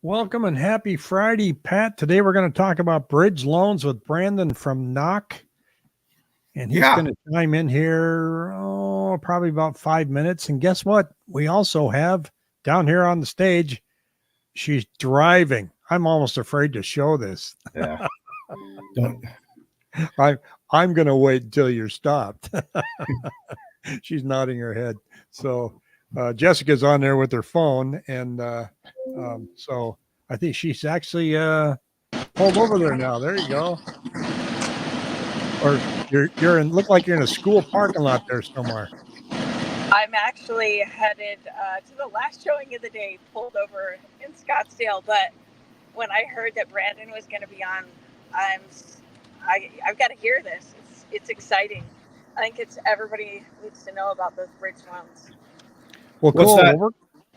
Welcome and happy Friday, Pat. Today we're going to talk about bridge loans with Brandon from Knock. And he's going to chime in here, probably about 5 minutes. And guess what? We also have down here on the stage, she's driving. I'm almost afraid to show this. Yeah. Don't. I'm going to wait until you're stopped. She's nodding her head. So Jessica's on there with her phone. And so I think she's actually pulled over there now. There you go. Or you're in, look like you're in a school parking lot there somewhere. I'm actually headed to the last showing of the day, pulled over in Scottsdale. But when I heard that Brandon was going to be on, I've got to hear this. It's exciting. I think everybody needs to know about those bridge loans. Well, cool.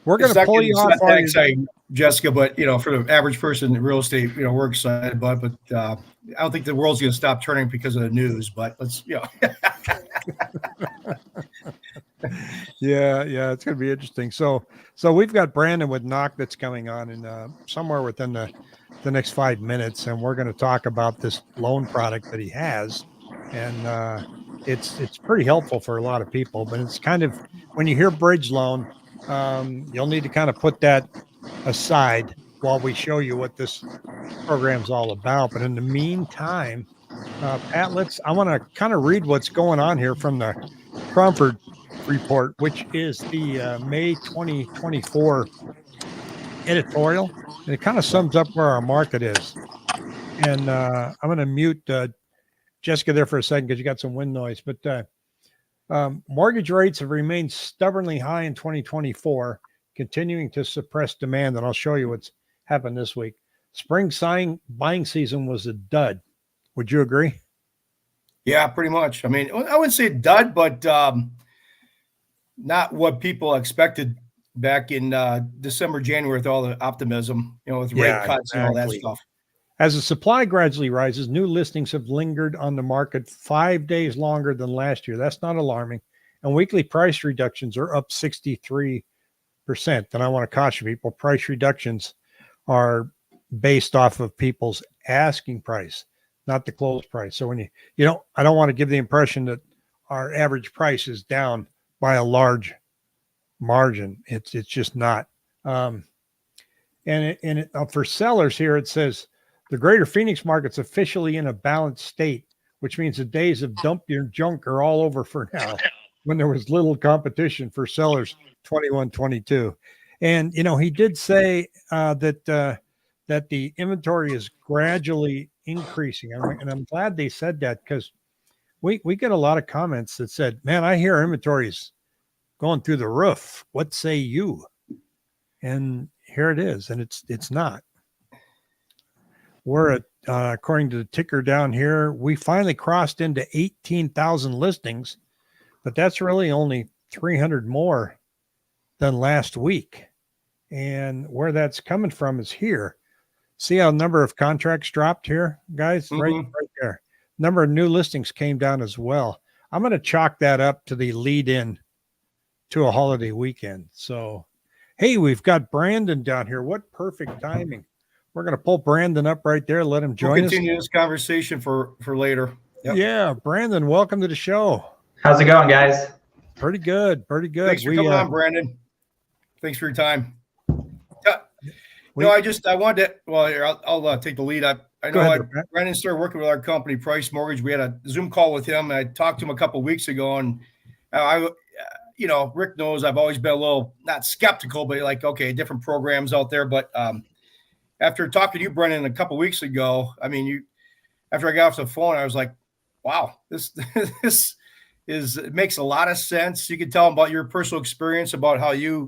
We're going to pull you off. It's not that exciting, Jessica, but for the average person in real estate, we're excited about it. But I don't think the world's going to stop turning because of the news. But let's, Yeah, it's going to be interesting. So we've got Brandon with Knock that's coming on in somewhere within the next 5 minutes, and we're going to talk about this loan product that he has, and it's pretty helpful for a lot of people. But it's kind of, when you hear bridge loan, you'll need to kind of put that aside while we show you what this program's all about. But in the meantime, Pat, I want to kind of read what's going on here from the Cromford report, which is the May 2024 editorial, and it kind of sums up where our market is. And I'm going to mute Jessica there for a second because you got some wind noise. But mortgage rates have remained stubbornly high in 2024, continuing to suppress demand. And I'll show you what's happened this week. Spring buying season was a dud. Would you agree? Yeah, pretty much. I mean, I wouldn't say dud, but not what people expected back in December, January with all the optimism, with rate cuts and all that stuff. As the supply gradually rises, new listings have lingered on the market 5 days longer than last year. That's not alarming. And weekly price reductions are up 63%. And I want to caution people, price reductions are based off of people's asking price, not the close price. So when I don't want to give the impression that our average price is down by a large margin. It's just not. For sellers here, it says the greater Phoenix market's officially in a balanced state, which means the days of dump your junk are all over for now, when there was little competition for sellers 21, 22. And, he did say that the inventory is gradually increasing. And I'm glad they said that, because we get a lot of comments that said, man, I hear inventory's going through the roof. What say you? And here it is. And it's not. We're at, according to the ticker down here, we finally crossed into 18,000 listings, but that's really only 300 more than last week. And where that's coming from is here. See how number of contracts dropped here, guys? Mm-hmm. Right there. Number of new listings came down as well. I'm going to chalk that up to the lead in to a holiday weekend. So, hey, we've got Brandon down here. What perfect timing. We're going to pull Brandon up right there. Let him join us. Continue this conversation for later. Yep. Yeah. Brandon, welcome to the show. How's it going, guys? Pretty good. Pretty good. Thanks for coming on, Brandon. Thanks for your time. I wanted to, I'll take the lead. I know Brandon started working with our company, Price Mortgage. We had a Zoom call with him, and I talked to him a couple of weeks ago, and Rick knows I've always been a little, not skeptical, but like, okay, different programs out there. But after talking to you, Brendan, a couple of weeks ago, I mean, after I got off the phone, I was like, wow, this it makes a lot of sense. You can tell them about your personal experience, about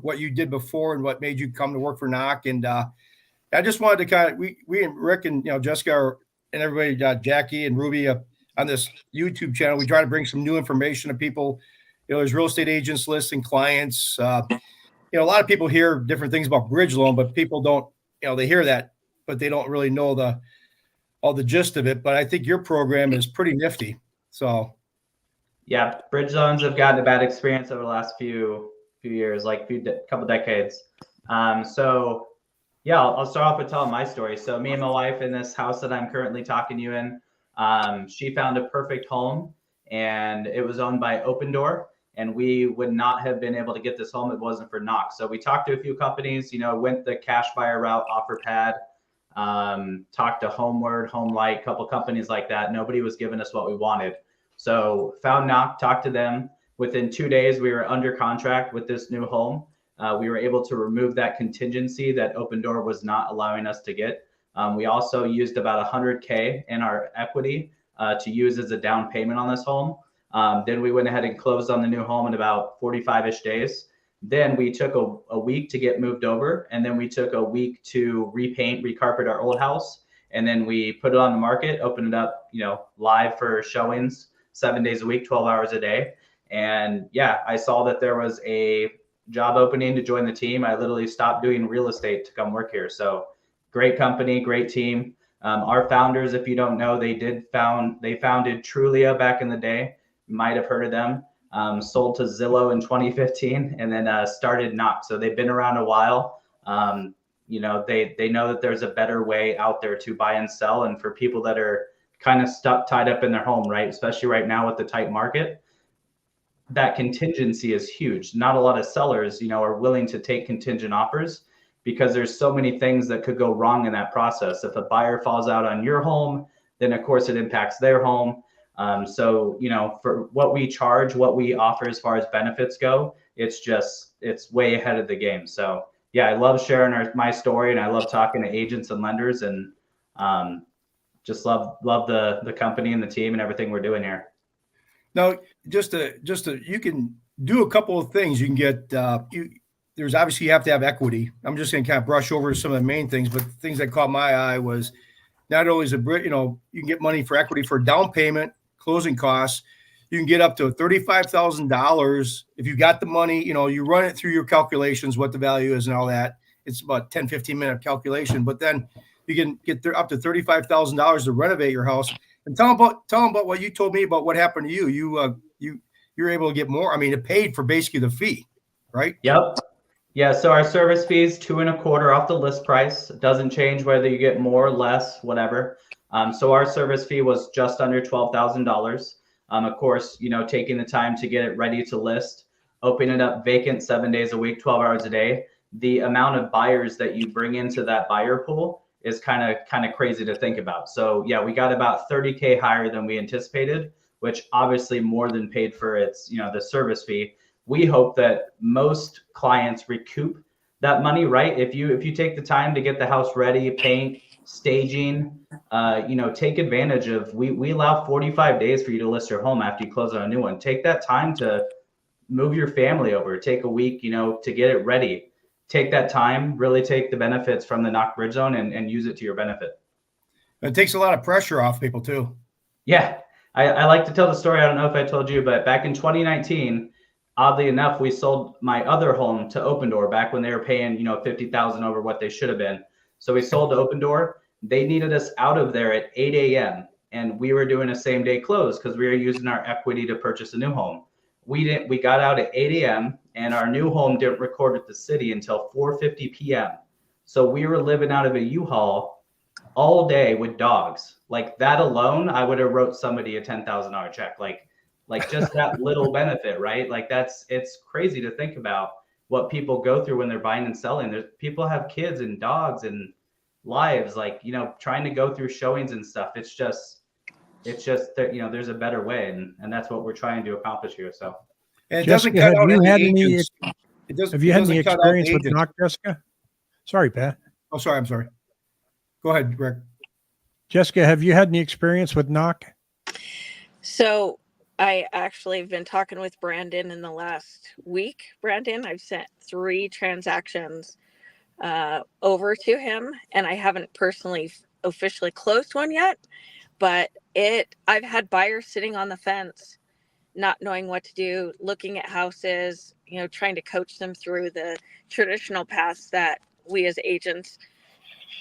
what you did before and what made you come to work for Knock. And I just wanted to kind of, we and Rick and, Jessica and everybody, Jackie and Ruby on this YouTube channel, we try to bring some new information to people. There's real estate agents listing clients. A lot of people hear different things about bridge loan, but people don't, they hear that, but they don't really know all the gist of it. But I think your program is pretty nifty. So, yeah, bridge loans have gotten a bad experience over the last few years, like couple decades. So Yeah, I'll start off with telling my story. So me and my wife in this house that I'm currently talking to you in, she found a perfect home, and it was owned by Open Door. And we would not have been able to get this home if it wasn't for Knock. So we talked to a few companies, went the cash buyer route, OfferPad, talked to Homeward, Homelight, a couple companies like that. Nobody was giving us what we wanted. So found Knock, talked to them. Within 2 days, we were under contract with this new home. We were able to remove that contingency that Open Door was not allowing us to get. We also used about 100K in our equity to use as a down payment on this home. Then we went ahead and closed on the new home in about 45-ish days. Then we took a week to get moved over, and then we took a week to repaint, recarpet our old house, and then we put it on the market, opened it up, live for showings 7 days a week, 12 hours a day. And yeah, I saw that there was a job opening to join the team. I literally stopped doing real estate to come work here. So great company, great team. Our founders, if you don't know, they founded Trulia back in the day. You might have heard of them. Sold to Zillow in 2015 and then started Knock. So they've been around a while. They know that there's a better way out there to buy and sell. And for people that are kind of stuck, tied up in their home, right? Especially right now with the tight market, that contingency is huge. Not a lot of sellers, are willing to take contingent offers because there's so many things that could go wrong in that process. If a buyer falls out on your home, then of course it impacts their home. So, for what we charge, what we offer as far as benefits go, it's way ahead of the game. So yeah, I love sharing my story, and I love talking to agents and lenders, and just love the company and the team and everything we're doing here. Now, you can do a couple of things. You can get there's obviously you have to have equity. I'm just going to kind of brush over some of the main things, but the things that caught my eye was not only is you can get money for equity for down payment, closing costs. You can get up to $35,000 if you got the money. You run it through your calculations, what the value is and all that. It's about 10, 15-minute calculation, but then you can get up to $35,000 to renovate your house. And tell them about what you told me about what happened to you. You're able to get more. I mean, it paid for basically the fee, right? Yep. Yeah. So our service fee is 2.25% off the list price. It doesn't change whether you get more, less, whatever. So our service fee was just under $12,000. Of course, taking the time to get it ready to list, open it up vacant 7 days a week, 12 hours a day. The amount of buyers that you bring into that buyer pool is kind of crazy to think about. So yeah, we got about 30K higher than we anticipated, which obviously more than paid for its, the service fee. We hope that most clients recoup that money, right? If you take the time to get the house ready, paint, staging, take advantage of, we allow 45 days for you to list your home after you close on a new one. Take that time to move your family over, take a week, to get it ready. Take that time, really take the benefits from the Knock Bridge Zone and use it to your benefit. It takes a lot of pressure off people too. Yeah. I like to tell the story. I don't know if I told you, but back in 2019, oddly enough, we sold my other home to Open Door back when they were paying, $50,000 over what they should have been. So we sold to Open Door. They needed us out of there at 8 a.m. and we were doing a same day close because we were using our equity to purchase a new home. We got out at 8 a.m. and our new home didn't record at the city until 4:50 p.m. So we were living out of a U-Haul all day with dogs. Like that alone, I would have wrote somebody a $10,000 check. Like just that little benefit, right? Like it's crazy to think about what people go through when they're buying and selling. People have kids and dogs and lives, trying to go through showings and stuff. It's just that, there's a better way, and that's what we're trying to accomplish here. So, and it doesn't cut out any agents. Have you had any experience with Knock, Jessica? Sorry, Pat. Oh, sorry. I'm sorry. Go ahead, Greg. Jessica, have you had any experience with Knock? So I actually have been talking with Brandon in the last week. Brandon, I've sent 3 transactions over to him, and I haven't personally officially closed one yet, but I've had buyers sitting on the fence, not knowing what to do, looking at houses, trying to coach them through the traditional paths that we as agents,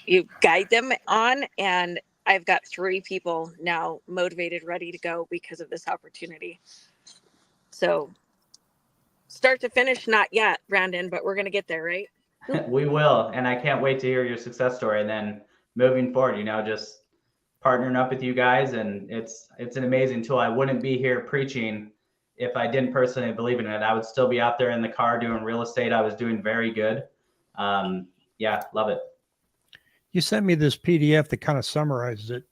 you guide them on. And I've got 3 people now motivated, ready to go because of this opportunity. So start to finish, not yet, Brandon, but we're going to get there, right? We will, and I can't wait to hear your success story. And then moving forward, just partnering up with you guys, and it's an amazing tool. I wouldn't be here preaching if I didn't personally believe in it. I would still be out there in the car doing real estate. I was doing very good. Yeah, love it. You sent me this PDF that kind of summarizes it.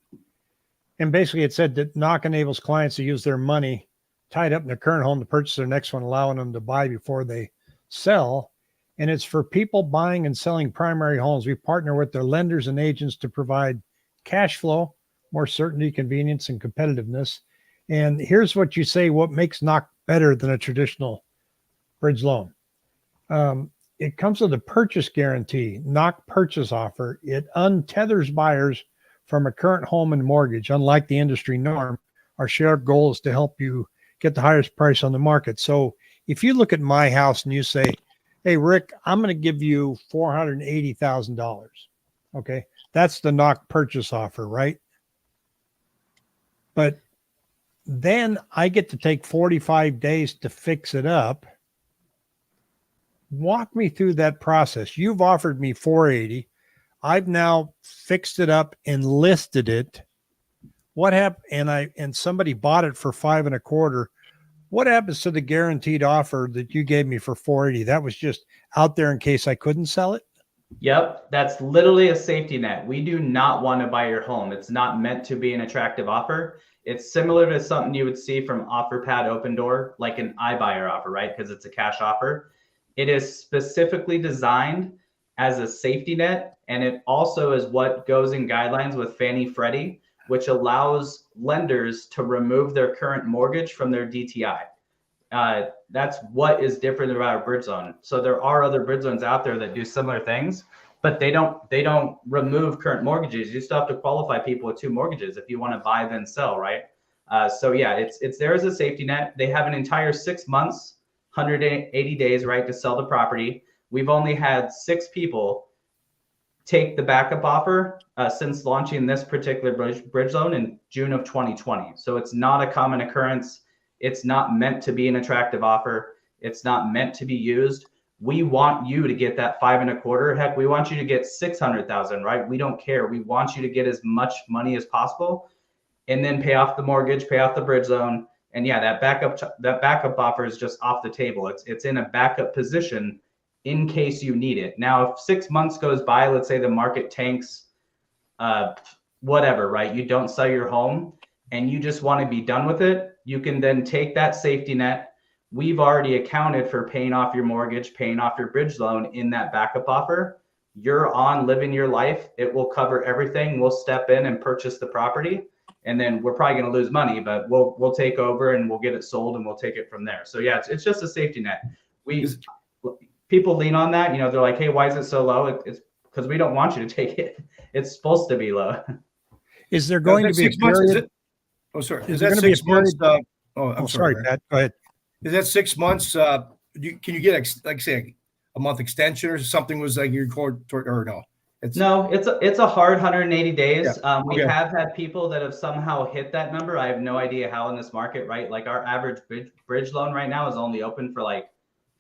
And basically it said that Knock enables clients to use their money tied up in their current home to purchase their next one, allowing them to buy before they sell. And it's for people buying and selling primary homes. We partner with their lenders and agents to provide cash flow, more certainty, convenience, and competitiveness. And here's what you say, what makes Knock better than a traditional bridge loan. It comes with a purchase guarantee, Knock purchase offer. It untethers buyers from a current home and mortgage. Unlike the industry norm, our shared goal is to help you get the highest price on the market. So if you look at my house and you say, hey, Rick, I'm going to give you $480,000. Okay. That's the Knock purchase offer, right? But then I get to take 45 days to fix it up. Walk me through that process. You've offered me 480. I've now fixed it up and listed it. What happened? And somebody bought it for 5.25. What happens to the guaranteed offer that you gave me for 480? That was just out there in case I couldn't sell it. Yep, that's literally a safety net. We do not want to buy your home. It's not meant to be an attractive offer. It's similar to something you would see from OfferPad Open Door, like an iBuyer offer, right? Because it's a cash offer. It is specifically designed as a safety net, and it also is what goes in guidelines with Fannie Freddie, which allows lenders to remove their current mortgage from their DTI. That's what is different about a bridge loan. So there are other bridge loans out there that do similar things, but they don't remove current mortgages. You still have to qualify people with 2 mortgages if you want to buy then sell, right? So yeah, it's there as a safety net. They have an entire 6 months, 180 days, right, to sell the property. We've only had 6 people take the backup offer since launching this particular bridge loan in June of 2020. So it's not a common occurrence. It's not meant to be an attractive offer. It's not meant to be used. We want you to get that 5.25. Heck, we want you to get 600,000, right? We don't care. We want you to get as much money as possible and then pay off the mortgage, pay off the bridge loan. And yeah, that backup offer is just off the table. It's in a backup position in case you need it. Now, if 6 months goes by, let's say the market tanks, whatever, right? You don't sell your home and you just want to be done with it. You can then take that safety net. We've already accounted for paying off your mortgage, paying off your bridge loan in that backup offer. You're on living your life. It will cover everything. We'll step in and purchase the property. And then we're probably going to lose money, but we'll take over and we'll get it sold and we'll take it from there. So yeah, it's just a safety net. People lean on that. They're like, hey, why is it so low? It's because we don't want you to take it. It's supposed to be low. Is there going to be a period? Oh, sorry. Is that 6 months? I'm sorry, Pat. Go ahead. Is that 6 months? Can you get like say a month extension or something? Was like your court or no? It's a hard 180 days. Yeah. We have had people that have somehow hit that number. I have no idea how in this market, right? Like our average bridge loan right now is only open for like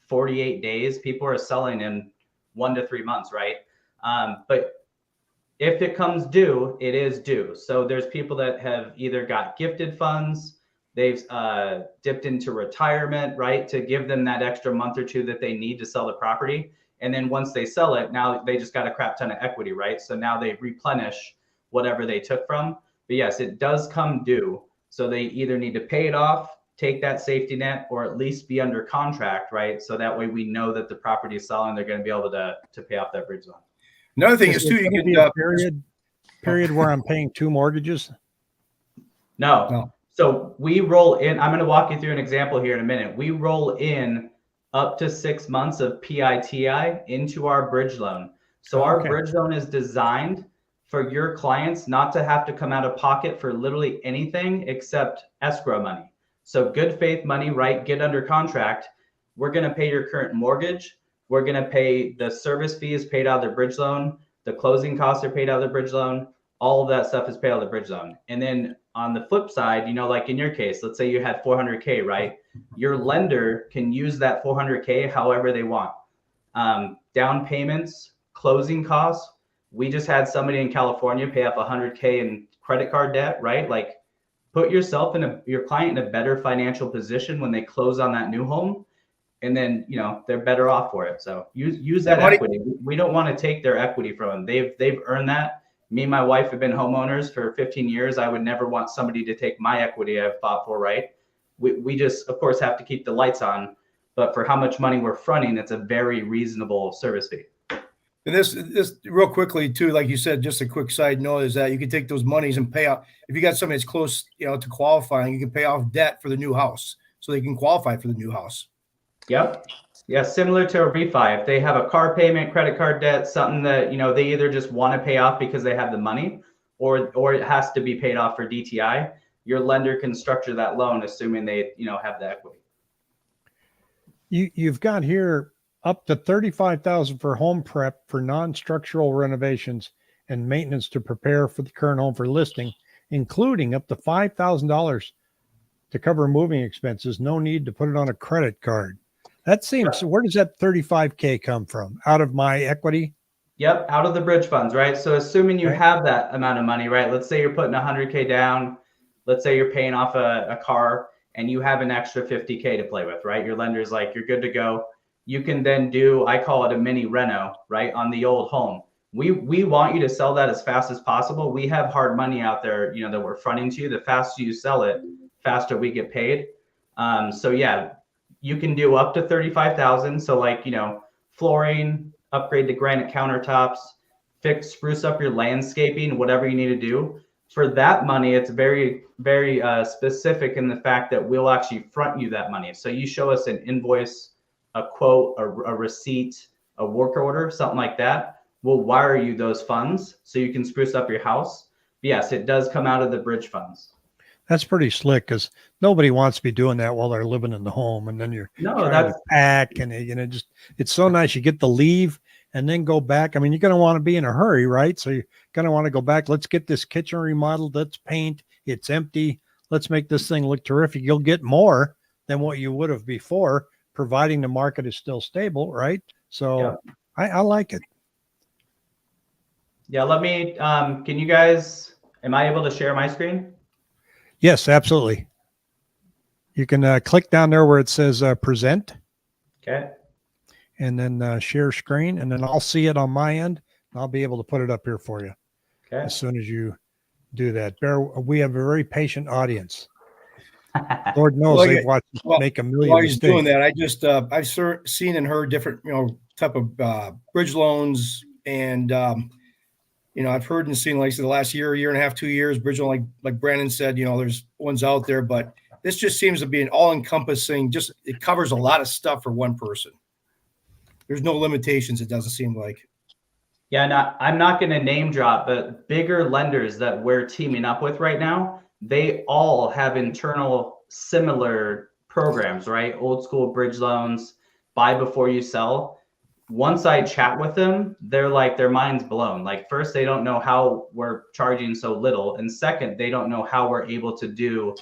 48 days. People are selling in 1 to 3 months, right? But if it comes due, it is due. So there's people that have either got gifted funds, they've dipped into retirement, right, to give them that extra month or 2 that they need to sell the property. And then once they sell it, now they just got a crap ton of equity, right? So now they replenish whatever they took from. But yes, it does come due. So they either need to pay it off, take that safety net, or at least be under contract, right? So that way we know that the property is selling, they're going to be able to pay off that bridge loan. Another thing is too, you can be a period where I'm paying 2 mortgages. No. So we roll in. I'm going to walk you through an example here in a minute. We roll in up to 6 months of PITI into our bridge loan. So our bridge loan is designed for your clients not to have to come out of pocket for literally anything except escrow money. So good faith money, right? Get under contract. We're going to pay your current mortgage. We're going to pay the service fees paid out of the bridge loan. The closing costs are paid out of the bridge loan. All of that stuff is paid out of the bridge loan. And then on the flip side, like in your case, let's say you had $400K, right? Your lender can use that $400K however they want. Down payments, closing costs. We just had somebody in California pay up $100K in credit card debt, right? Like, put yourself in your client in a better financial position when they close on that new home, and then, you know, they're better off for it. So use that equity. We don't want to take their equity from them. They've earned that. Me and my wife have been homeowners for 15 years. I would never want somebody to take my equity I've fought for, right? We just, of course, have to keep the lights on, but for how much money we're fronting, it's a very reasonable service fee. And this real quickly too, like you said, just a quick side note is that you can take those monies and pay out. If you got somebody that's close, you know, to qualifying, you can pay off debt for the new house so they can qualify for the new house. Yep. Yeah, similar to a refi. If they have a car payment, credit card debt, something that, you know, they either just want to pay off because they have the money, or it has to be paid off for DTI, your lender can structure that loan assuming they, you know, have the equity. You've got here up to $35,000 for home prep for non-structural renovations and maintenance to prepare for the current home for listing, including up to $5,000 to cover moving expenses. No need to put it on a credit card. That seems, where does that $35K come from? Out of my equity? Yep, out of the bridge funds, right? So assuming you have that amount of money, right? Let's say you're putting $100K down. Let's say you're paying off a car and you have an extra $50K to play with, right? Your lender's like, you're good to go. You can then do, I call it a mini reno, right? On the old home. We want you to sell that as fast as possible. We have hard money out there, you know, that we're fronting to you. The faster you sell it, faster we get paid. So yeah, you can do up to $35,000. So like, you know, flooring, upgrade to granite countertops, spruce up your landscaping, whatever you need to do. For that money, it's very, very specific in the fact that we'll actually front you that money. So you show us an invoice, a quote, a receipt, a work order, something like that. We'll wire you those funds so you can spruce up your house. But yes, it does come out of the bridge funds. That's pretty slick because nobody wants to be doing that while they're living in the home, and then you're trying to pack, and you know, just it's so nice. You get to leave and then go back. I mean, you're going to want to be in a hurry, right? So you're going to want to go back. Let's get this kitchen remodeled. Let's paint. It's empty. Let's make this thing look terrific. You'll get more than what you would have before, providing the market is still stable, right? So yeah. I like it. Yeah, let me, can you guys, am I able to share my screen? Yes, absolutely. You can click down there where it says present. Okay. And then share screen, and then I'll see it on my end. And I'll be able to put it up here for you. Okay. As soon as you do that. We have a very patient audience. Lord knows they've watched make a million while mistakes. He's doing that, I just I've seen and heard different, you know, type of bridge loans, and you know, I've heard and seen, like, the last year and a half, 2 years, bridge loan, like Brandon said, you know, there's ones out there, but this just seems to be an all-encompassing. Just it covers a lot of stuff for one person. There's no limitations. It doesn't seem like. Yeah, I'm not going to name drop, but bigger lenders that we're teaming up with right now, they all have internal similar programs, right? Old school bridge loans, buy before you sell. Once I chat with them, they're like, their mind's blown. Like, first, they don't know how we're charging so little. And second, they don't know how we're able to do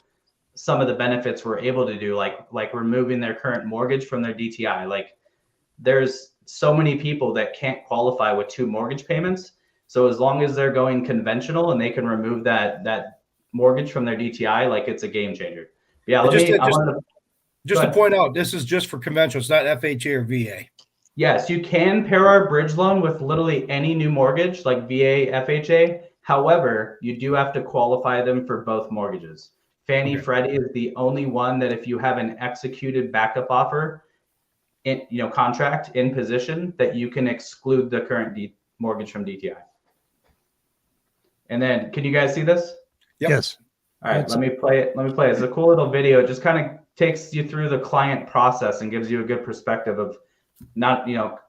some of the benefits we're able to do, like removing their current mortgage from their DTI. Like, there's so many people that can't qualify with 2 mortgage payments. So as long as they're going conventional and they can remove that mortgage from their DTI, like, it's a game changer. Yeah, just to point out, this is just for conventional. It's not FHA or VA. Yes, you can pair our bridge loan with literally any new mortgage, like VA, FHA. However, you do have to qualify them for both mortgages. Fannie Freddie is the only one that if you have an executed backup offer, contract in position, that you can exclude the current mortgage from DTI. And then, can you guys see this? Yep. Yes. All right, let me play it. It's a cool little video. It just kind of takes you through the client process and gives you a good perspective of not,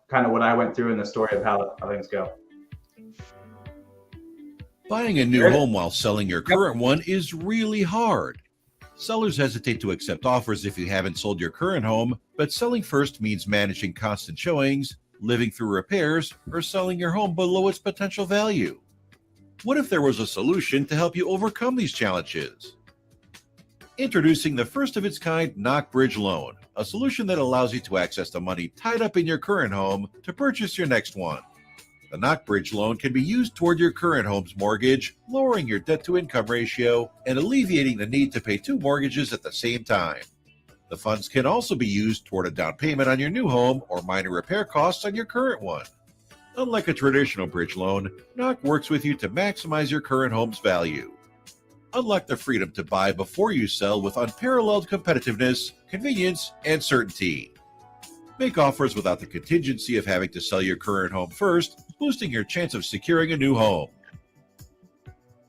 kind of what I went through in the story of how things go. Buying a new home while selling your current one is really hard. Sellers hesitate to accept offers if you haven't sold your current home, but selling first means managing constant showings, living through repairs, or selling your home below its potential value. What if there was a solution to help you overcome these challenges? Introducing the first of its kind Knock Bridge Loan, a solution that allows you to access the money tied up in your current home to purchase your next one. The Knock Bridge loan can be used toward your current home's mortgage, lowering your debt-to-income ratio and alleviating the need to pay 2 mortgages at the same time. The funds can also be used toward a down payment on your new home or minor repair costs on your current one. Unlike a traditional bridge loan, Knock works with you to maximize your current home's value. Unlock the freedom to buy before you sell with unparalleled competitiveness, convenience, and certainty. Make offers without the contingency of having to sell your current home first, boosting your chance of securing a new home.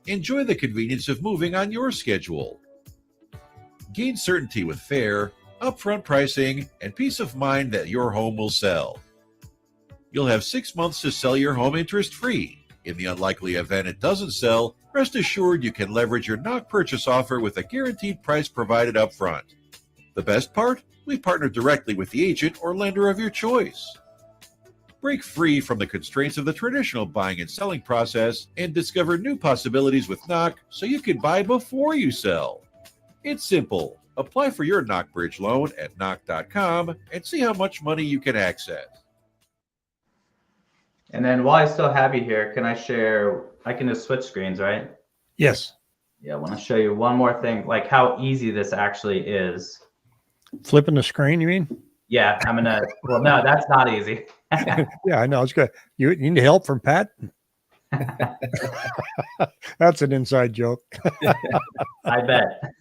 Enjoy the convenience of moving on your schedule. Gain certainty with fair, upfront pricing and peace of mind that your home will sell. You'll have 6 months to sell your home interest-free. In the unlikely event it doesn't sell, rest assured you can leverage your Knock purchase offer with a guaranteed price provided up front. The best part? We partner directly with the agent or lender of your choice. Break free from the constraints of the traditional buying and selling process and discover new possibilities with Knock so you can buy before you sell. It's simple. Apply for your Knock Bridge loan at knock.com and see how much money you can access. And then while I still have you here, can I share, I can just switch screens, right? Yes. Yeah, I want to show you one more thing, like how easy this actually is. Flipping the screen, you mean? Yeah, I'm gonna, well, no, that's not easy. Yeah, I know. It's good. You need help from Pat? That's an inside joke. I bet.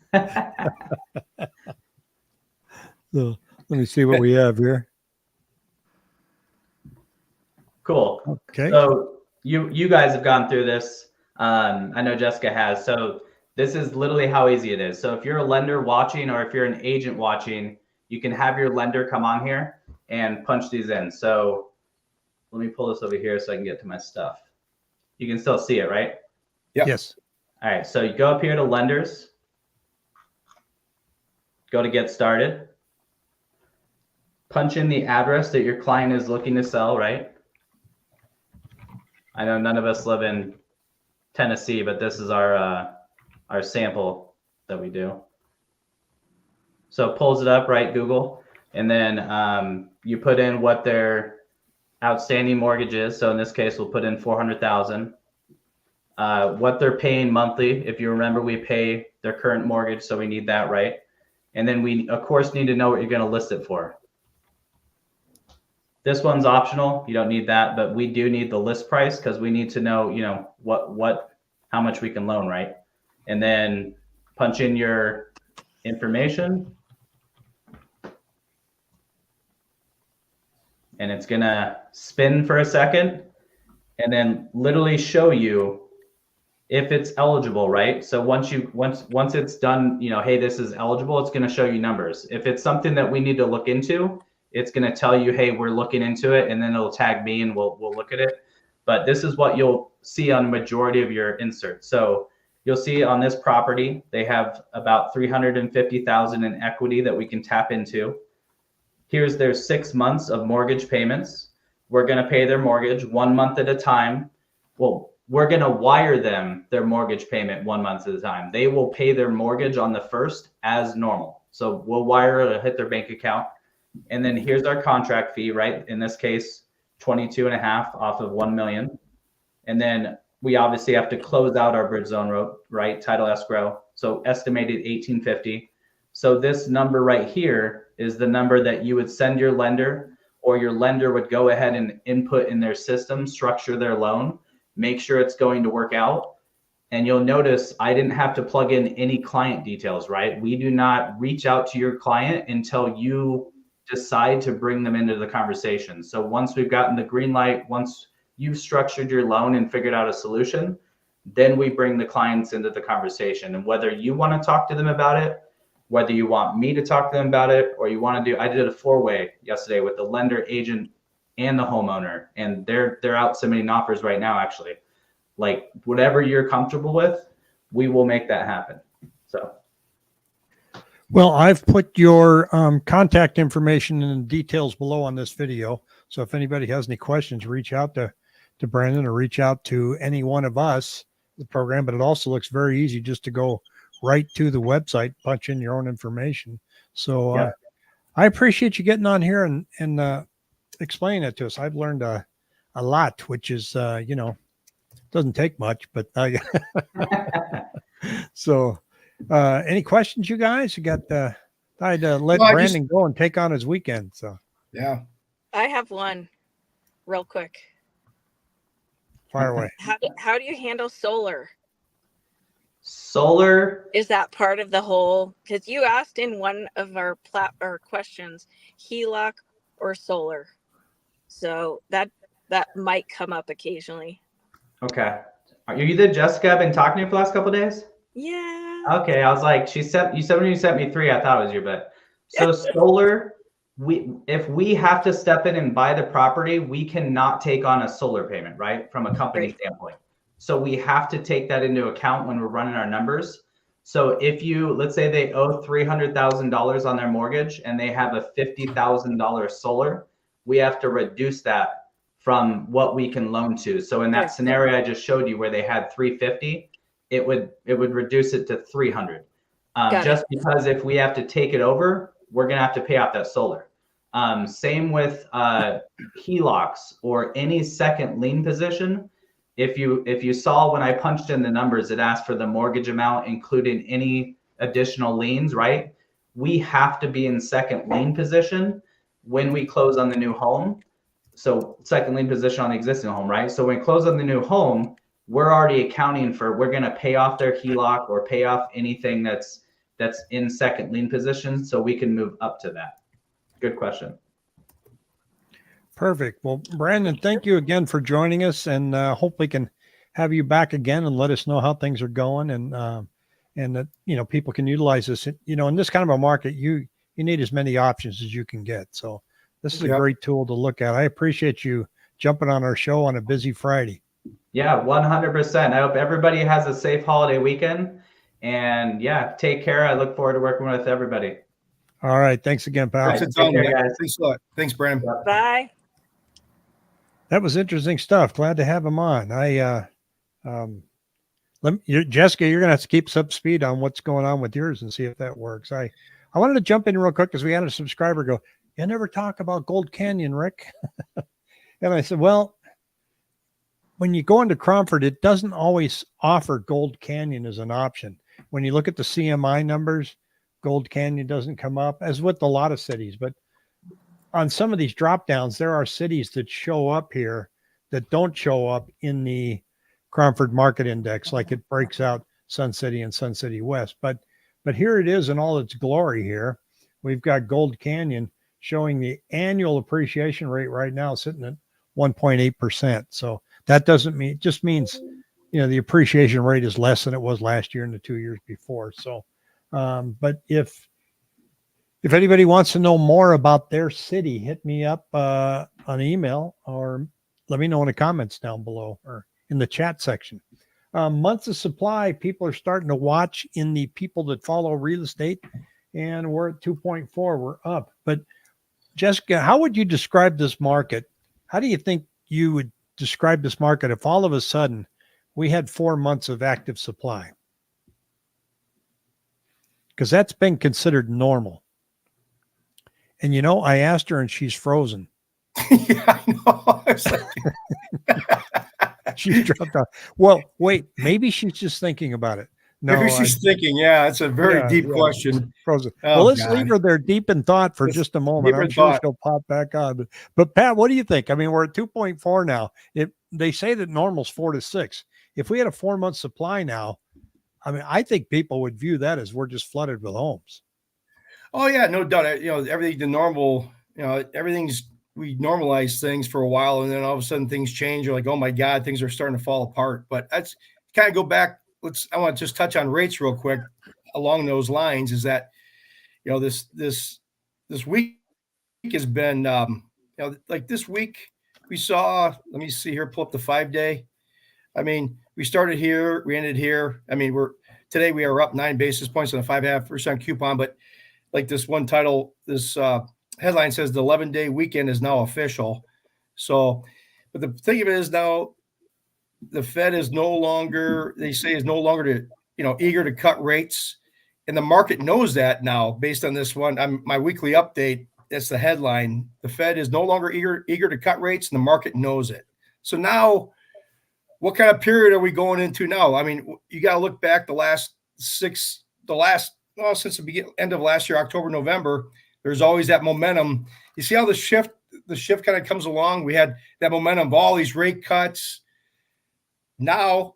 So, let me see what we have here. Cool. Okay. So you guys have gone through this. I know Jessica has. So this is literally how easy it is. So if you're a lender watching or if you're an agent watching, you can have your lender come on here and punch these in. So let me pull this over here so I can get to my stuff. You can still see it, right? Yep. Yes. All right. So you go up here to lenders, go to get started, punch in the address that your client is looking to sell, right? I know none of us live in Tennessee, but this is our sample that we do. So it pulls it up, right, Google, and then you put in what their outstanding mortgage is. So in this case, we'll put in $400,000. What they're paying monthly. If you remember, we pay their current mortgage, so we need that, right? And then we, of course, need to know what you're going to list it for. This one's optional. You don't need that, but we do need the list price because we need to know, you know, how much we can loan, right? And then punch in your information. And it's gonna spin for a second and then literally show you if it's eligible, right? So once it's done, you know, hey, this is eligible, it's gonna show you numbers. If it's something that we need to look into, it's going to tell you, hey, we're looking into it, and then it'll tag me and we'll look at it. But this is what you'll see on the majority of your inserts. So you'll see on this property, they have about $350,000 in equity that we can tap into. Here's their 6 months of mortgage payments. We're going to pay their mortgage 1 month at a time. Well, we're going to wire them their mortgage payment 1 month at a time. They will pay their mortgage on the first as normal. So we'll wire it, it'll hit their bank account. And then here's our contract fee, right? In this case, 22.5 off of 1 million. And then we obviously have to close out our bridge zone road, right? Title escrow. So estimated 1850. So this number right here is the number that you would send your lender, or your lender would go ahead and input in their system, structure their loan, make sure it's going to work out. And you'll notice I didn't have to plug in any client details, right? We do not reach out to your client until you decide to bring them into the conversation. So once we've gotten the green light, once you've structured your loan and figured out a solution, then we bring the clients into the conversation. And whether you want to talk to them about it, whether you want me to talk to them about it, or you want to do, I did a 4-way yesterday with the lender, agent, and the homeowner, and they're out submitting offers right now, actually. Like whatever you're comfortable with, we will make that happen. So. Well, I've put your contact information and details below on this video. So if anybody has any questions, reach out to Brandon or reach out to any one of us, the program. But it also looks very easy just to go right to the website, punch in your own information. So I appreciate you getting on here and explaining it to us. I've learned a lot, which is, doesn't take much, but so, any questions, you guys? You got, I'd let No, Brandon go and take on his weekend. So, yeah. I have one real quick. fire away. How do you handle solar? Solar, Is that part of the whole? Because you asked in one of our questions, HELOC or solar. So that might come up occasionally. okay. Are you the Jessica I've been talking to for the last couple of days? Yeah. Okay, I was like, you said when you sent me 3, I thought it was you, but so solar, if we have to step in and buy the property, we cannot take on a solar payment, right? From a company Right. standpoint. So we have to take that into account when we're running our numbers. So if let's say they owe $300,000 on their mortgage and they have a $50,000 solar, we have to reduce that from what we can loan to. So in that Right. scenario I just showed you where they had 350, it would reduce it to 300. Just because if we have to take it over, we're gonna have to pay off that solar. Same with HELOCs or any second lien position. If you saw when I punched in the numbers, it asked for the mortgage amount, including any additional liens, right? We have to be in second lien position when we close on the new home. So second lien position on the existing home, right? So when we close on the new home, we're already accounting for, we're going to pay off their HELOC or pay off anything that's in second lien position, so we can move up to that. Good question. Perfect. Well, Brandon, thank you again for joining us, and hope we can have you back again and let us know how things are going, and that people can utilize this. In this kind of a market, you need as many options as you can get. So this is a great tool to look at. I appreciate you jumping on our show on a busy Friday. Yeah, 100%. I hope everybody has a safe holiday weekend, and yeah, take care. I look forward to working with everybody. All right. Thanks again, pal. Right, Thanks take care, guys. Thanks a lot. Thanks, Brandon. Bye. That was interesting stuff. Glad to have him on. Jessica, you're going to have to keep us up to speed on what's going on with yours and see if that works. I wanted to jump in real quick because we had a subscriber go, "You never talk about Gold Canyon, Rick." And I said, well, when you go into Cromford, it doesn't always offer Gold Canyon as an option. When you look at the CMI numbers, Gold Canyon doesn't come up, as with a lot of cities. But on some of these drop downs, there are cities that show up here that don't show up in the Cromford Market Index, like it breaks out Sun City and Sun City West. But here it is in all its glory here. We've got Gold Canyon showing the annual appreciation rate right now sitting at 1.8%. So that doesn't mean, it just means, the appreciation rate is less than it was last year and the 2 years before. So, but if anybody wants to know more about their city, hit me up on email or let me know in the comments down below or in the chat section. Months of supply, people are starting to watch in the people that follow real estate, and we're at 2.4. We're up. But Jessica, how would you describe this market? How do you think you would describe this market if all of a sudden we had 4 months of active supply? Because that's been considered normal. And I asked her and she's frozen. Yeah, I know. It's like, She's dropped off. Well, wait, maybe she's just thinking about it. No, maybe she's thinking, it's a very deep question. Frozen. Oh, well, let's God. leave her there deep in thought for just a moment. I'm sure she'll pop back on. But Pat, what do you think? I mean, we're at 2.4 now. They say that normal's 4 to 6. If we had a 4-month supply now, I mean, I think people would view that as we're just flooded with homes. Oh yeah, no doubt. Everything the normal. We normalize things for a while, and then all of a sudden things change. You're like, oh my God, things are starting to fall apart. But that's kind of go back. I want to just touch on rates real quick along those lines. Is that this week has been like this week we saw. Let me see here. Pull up the 5-day. I mean, we started here, we ended here. I mean, today we are up 9 basis points on a 5.5% coupon, but like this one title, this headline says the 11-day weekend is now official. So, but the thing of it is now the Fed is no longer, they say is no longer eager to cut rates. and the market knows that now based on this one. My weekly update, that's the headline. The Fed is no longer eager to cut rates, and the market knows it. So now, what kind of period are we going into now? I mean, you got to look back since the end of last year, October, November. There's always that momentum. You see how the shift kind of comes along. We had that momentum of all these rate cuts. Now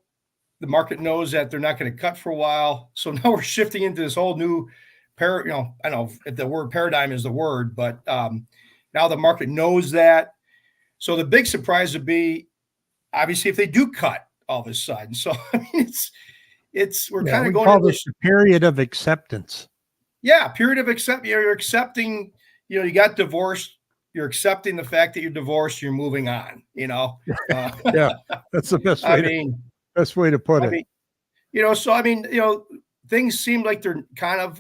the market knows that they're not going to cut for a while. So now we're shifting into this whole new I don't know if the word paradigm is the word, but now the market knows that. So the big surprise would be, obviously, if they do cut all of a sudden. So I mean, we're kind of going into this period of acceptance. Yeah, period of you're accepting, you got divorced. You're accepting the fact that you're divorced. You're moving on. Yeah, that's the best way. Best way to put it. So I mean, things seem like they're kind of,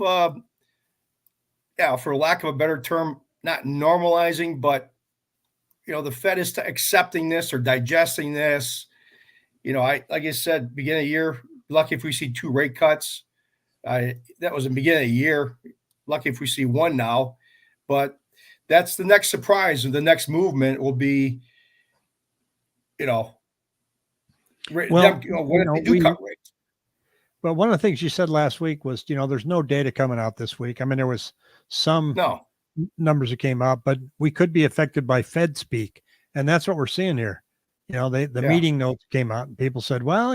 for lack of a better term, not normalizing, but the Fed is accepting this or digesting this. Like I said, beginning of the year, lucky if we see 2 rate cuts. That was the beginning of the year. Lucky if we see 1 now. But that's the next surprise, and the next movement will be, when they do cut rates. But one of the things you said last week was, there's no data coming out this week. I mean, there was some numbers that came out, but we could be affected by Fed speak. And that's what we're seeing here. The meeting notes came out and people said, well,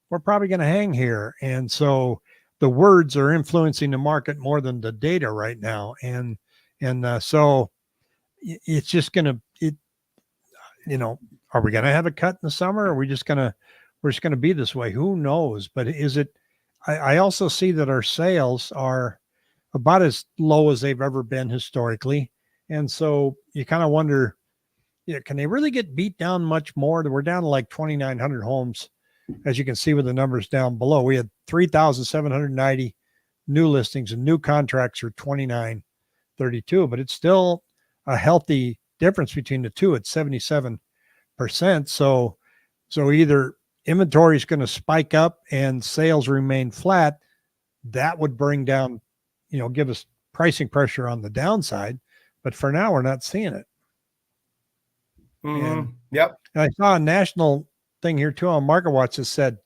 we're probably going to hang here. And so the words are influencing the market more than the data right now. And so it's just going to, are we going to have a cut in the summer? Or are we just going to, we're just going to be this way? Who knows? But I also see that our sales are about as low as they've ever been historically. And so you kind of wonder, can they really get beat down much more? We're down to like 2,900 homes, as you can see with the numbers down below. We had 3,790 new listings, and new contracts are 2,932, but it's still a healthy difference between the two at 77%. So either inventory is going to spike up and sales remain flat. That would bring down, give us pricing pressure on the downside. But for now, we're not seeing it. Mm-hmm. And I saw a national thing here too on MarketWatch that said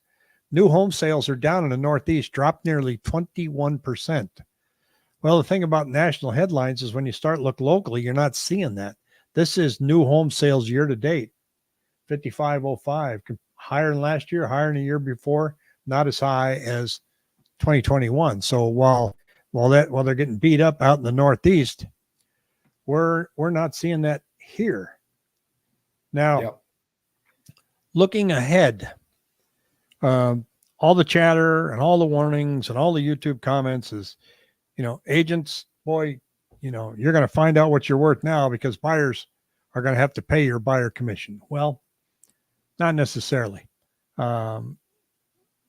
new home sales are down in the Northeast, dropped nearly 21%. Well, the thing about national headlines is when you start look locally, you're not seeing that. This is new home sales year to date, 5,505, higher than last year, higher than the year before, not as high as 2021. So while they're getting beat up out in the Northeast, we're not seeing that here. Now, looking ahead, all the chatter and all the warnings and all the YouTube comments is, agents, boy, you're going to find out what you're worth now because buyers are going to have to pay your buyer commission. Well, not necessarily.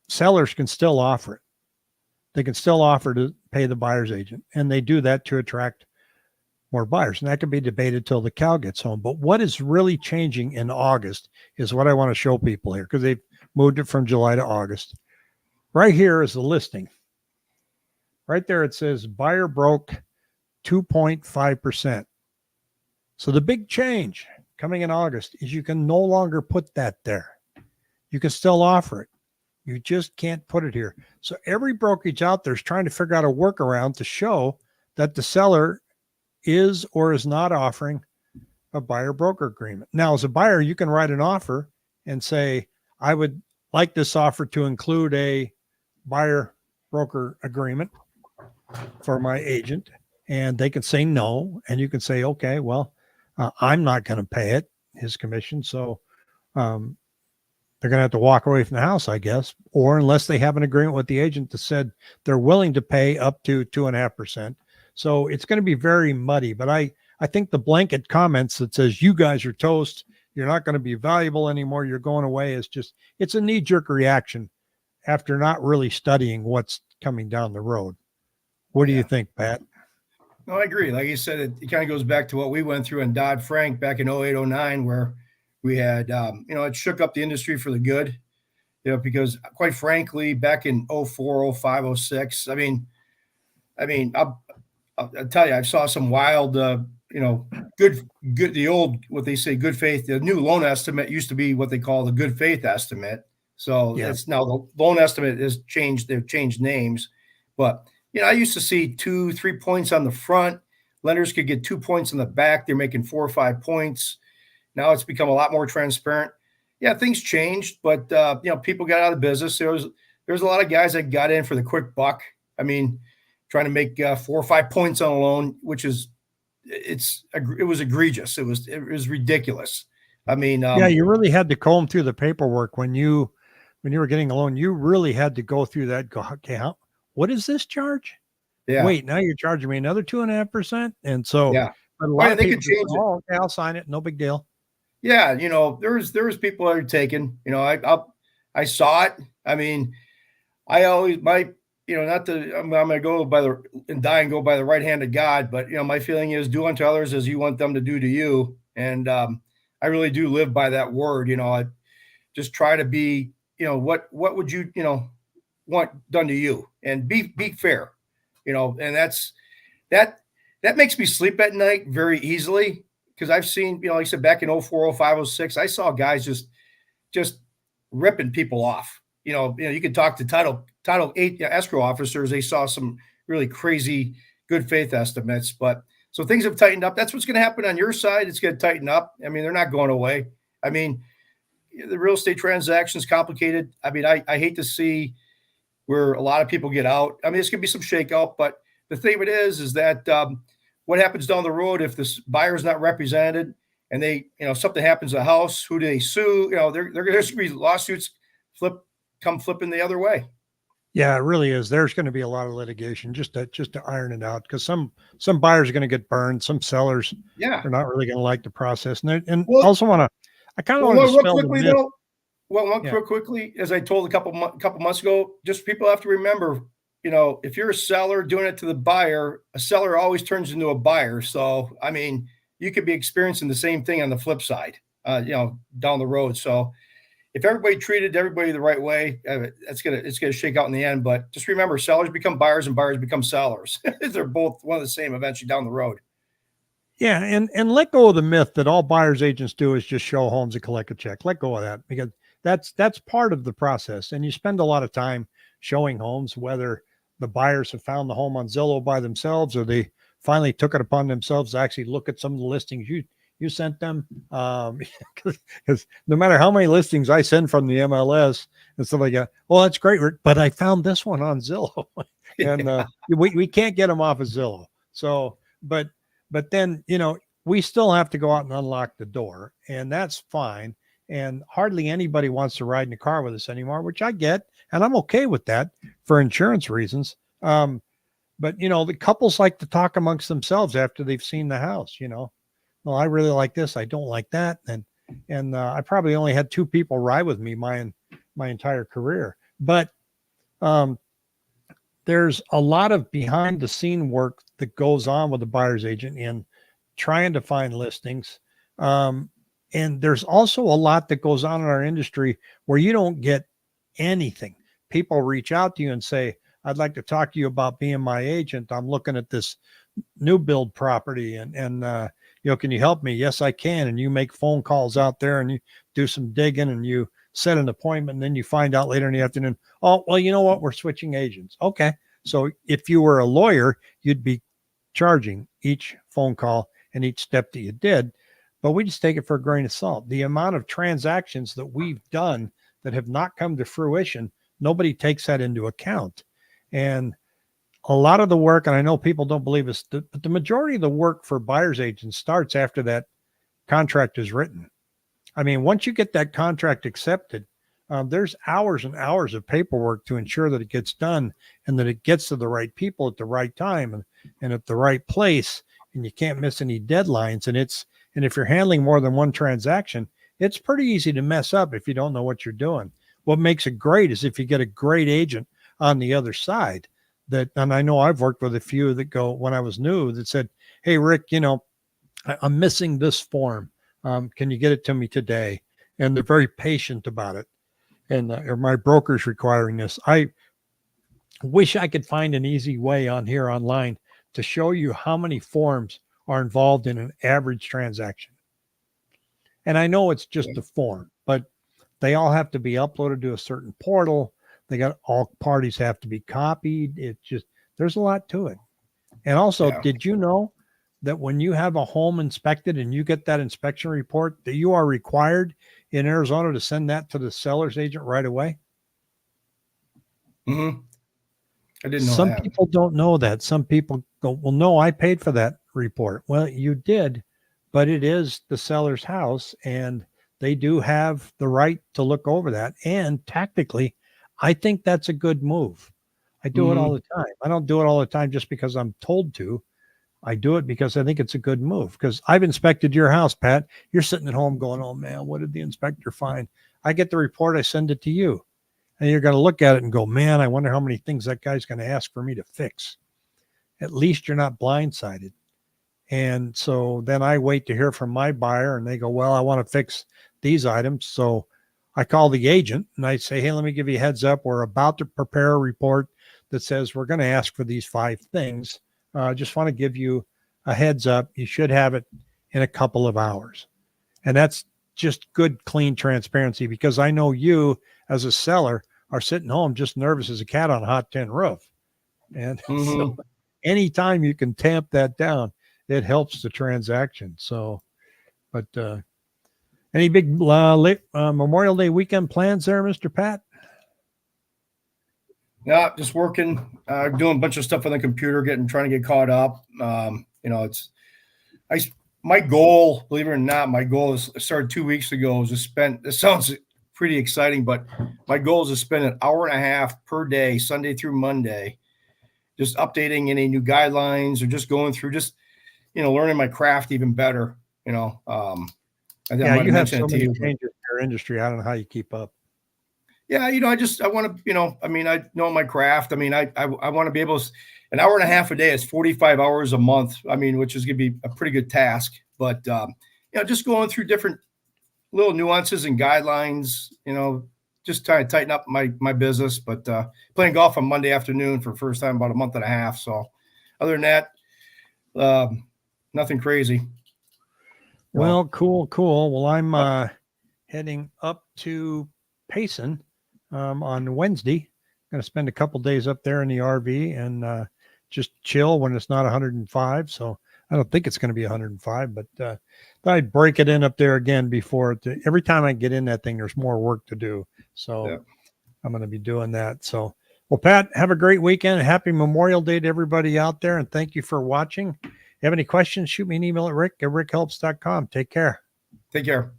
Sellers can still offer it. They can still offer to pay the buyer's agent, and they do that to attract more buyers. And that can be debated till the cow gets home. But what is really changing in August is what I want to show people here, because they've moved it from July to August. Right here is the listing. Right there it says buyer broke 2.5%. So the big change coming in August is you can no longer put that there. You can still offer it. You just can't put it here. So every brokerage out there is trying to figure out a workaround to show that the seller is or is not offering a buyer broker agreement. Now, as a buyer, you can write an offer and say, I would like this offer to include a buyer broker agreement for my agent. And they can say no. And you can say, okay, well, I'm not going to pay it, his commission. So they're going to have to walk away from the house, I guess, or unless they have an agreement with the agent that said they're willing to pay up to 2.5%. So it's going to be very muddy, but I think the blanket comments that says you guys are toast, you're not going to be valuable anymore, you're going away, it's a knee-jerk reaction after not really studying what's coming down the road. What do you think, Pat? No, I agree. Like you said, it kind of goes back to what we went through in Dodd-Frank back in 08, 09, where we had, it shook up the industry for the good. because quite frankly, back in 04, 05, 06, I mean, I'll tell you, I saw some wild, good, the old, what they say, good faith. The new loan estimate used to be what they call the good faith estimate. So Yeah. it's now the loan estimate has changed. They've changed names, but I used to see 2-3 points on the front. Lenders could get 2 points in the back. They're making 4 or 5 points. Now it's become a lot more transparent. Yeah, things changed, but people got out of business. There's a lot of guys that got in for the quick buck. I mean, trying to make 4 or 5 points on a loan, which is it was egregious. It was ridiculous. I mean, yeah, you really had to comb through the paperwork when you were getting a loan. You really had to go through that. Go, okay, what is this charge? yeah, Wait, now you're charging me another 2.5%, and so yeah. but a lot of they people could just change go, it. oh, okay, I'll sign it, no big deal. Yeah, there's people that are taken. I saw it. I mean, I always not to I'm going to go by go by the right hand of God, but my feeling is do unto others as you want them to do to you, and I really do live by that word. I just try to be, what would you want done to you, and be fair, and that makes me sleep at night very easily, because I've seen, like I said, back in 04, 05, 06, I saw guys just ripping people off. You could talk to Title 8 escrow officers. They saw some really crazy good faith estimates, but so things have tightened up. That's what's going to happen on your side. It's going to tighten up. I mean, they're not going away. I mean, the real estate transaction is complicated. I mean, I hate to see where a lot of people get out. I mean, it's going to be some shakeout, but the thing of it is that what happens down the road if this buyer's not represented and they, something happens to the house? Who do they sue? There's going to be lawsuits flipping the other way. Yeah, it really is. There's going to be a lot of litigation just to iron it out, because some buyers are going to get burned. Some sellers are not really going to like the process. And also want to, I kind of want to dispel the myth. Real quickly, as I told a couple months ago, just people have to remember, if you're a seller doing it to the buyer, a seller always turns into a buyer. So, I mean, you could be experiencing the same thing on the flip side, down the road. So if everybody treated everybody the right way, it's gonna shake out in the end. But just remember, sellers become buyers and buyers become sellers. They're both one of the same eventually down the road. Yeah, and let go of the myth that all buyers agents do is just show homes and collect a check. Let go of that, because that's part of the process. And you spend a lot of time showing homes, whether the buyers have found the home on Zillow by themselves or they finally took it upon themselves to actually look at some of the listings you sent them. Because no matter how many listings I send from the MLS and stuff like that, well, that's great, but I found this one on Zillow, and we can't get them off of Zillow. So, but then, we still have to go out and unlock the door, and that's fine. And hardly anybody wants to ride in a car with us anymore, which I get, and I'm okay with that for insurance reasons. But the couples like to talk amongst themselves after they've seen the house. Well, I really like this, I don't like that, and I probably only had 2 people ride with me my entire career. But there's a lot of behind the scene work that goes on with the buyer's agent in trying to find listings. And there's also a lot that goes on in our industry where you don't get anything. People reach out to you and say, I'd like to talk to you about being my agent. I'm looking at this new build property and can you help me? Yes, I can. And you make phone calls out there and you do some digging and you set an appointment. And then you find out later in the afternoon, oh, well, you know what? We're switching agents. Okay. So if you were a lawyer, you'd be charging each phone call and each step that you did. But we just take it for a grain of salt. The amount of transactions that we've done that have not come to fruition, nobody takes that into account. And a lot of the work, and I know people don't believe this, but the majority of the work for buyer's agents starts after that contract is written. I mean, once you get that contract accepted, there's hours and hours of paperwork to ensure that it gets done and that it gets to the right people at the right time and at the right place. And you can't miss any deadlines. And if you're handling more than one transaction, it's pretty easy to mess up if you don't know what you're doing. What makes it great is if you get a great agent on the other side and I know I've worked with a few that go, when I was new, that said, hey, Rick, I'm missing this form. Can you get it to me today? And they're very patient about it. and or my broker's requiring this. I wish I could find an easy way on here online to show you how many forms are involved in an average transaction. And I know it's just a form, but they all have to be uploaded to a certain portal. They got all parties have to be copied. It just, there's a lot to it. And also, did you know that when you have a home inspected and you get that inspection report, that you are required in Arizona to send that to the seller's agent right away? Mm-hmm. I didn't know Some that. people don't know that. Some people go, well, no, I paid for that report. Well, you did, but it is the seller's house and they do have the right to look over that. And tactically, I think that's a good move. I do it all the time. I don't do it all the time just because I'm told to. I do it because I think it's a good move. Because I've inspected your house, Pat. You're sitting at home going, oh man, what did the inspector find? I get the report, I send it to you. And you're going to look at it and go, man, I wonder how many things that guy's going to ask for me to fix. At least you're not blindsided. And so then I wait to hear from my buyer and they go, well, I want to fix these items. So I call the agent and I say, hey, let me give you a heads up. We're about to prepare a report that says we're going to ask for these 5 things. Just want to give you a heads up. You should have it in a couple of hours. And that's just good, clean transparency, because I know you as a seller are sitting home just nervous as a cat on a hot tin roof. And so anytime you can tamp that down, it helps the transaction. So, but any big Memorial Day weekend plans there, Mr. Pat? Yeah, just working, doing a bunch of stuff on the computer, trying to get caught up. My goal, believe it or not, my goal is started 2 weeks ago. Is to spend. This sounds pretty exciting, but my goal is to spend an hour and a half per day, Sunday through Monday, just updating any new guidelines or just going through, learning my craft even better. I You have so many changes in your industry. I don't know how you keep up. Yeah, I want to, I know my craft. I want to be able to, an hour and a half a day is 45 hours a month. Which is going to be a pretty good task. But, just going through different little nuances and guidelines, just trying to tighten up my business. But playing golf on Monday afternoon for the first time about a month and a half. So other than that, nothing crazy. Well, cool. Well, I'm heading up to Payson on Wednesday. Going to spend a couple days up there in the RV and just chill when it's not 105. So I don't think it's going to be 105, but I'd break it in up there again before every time I get in that thing, there's more work to do. So I'm going to be doing that. So, well, Pat, have a great weekend. Happy Memorial Day to everybody out there. And thank you for watching. If you have any questions, shoot me an email at rick@rickhelps.com. Take care. Take care.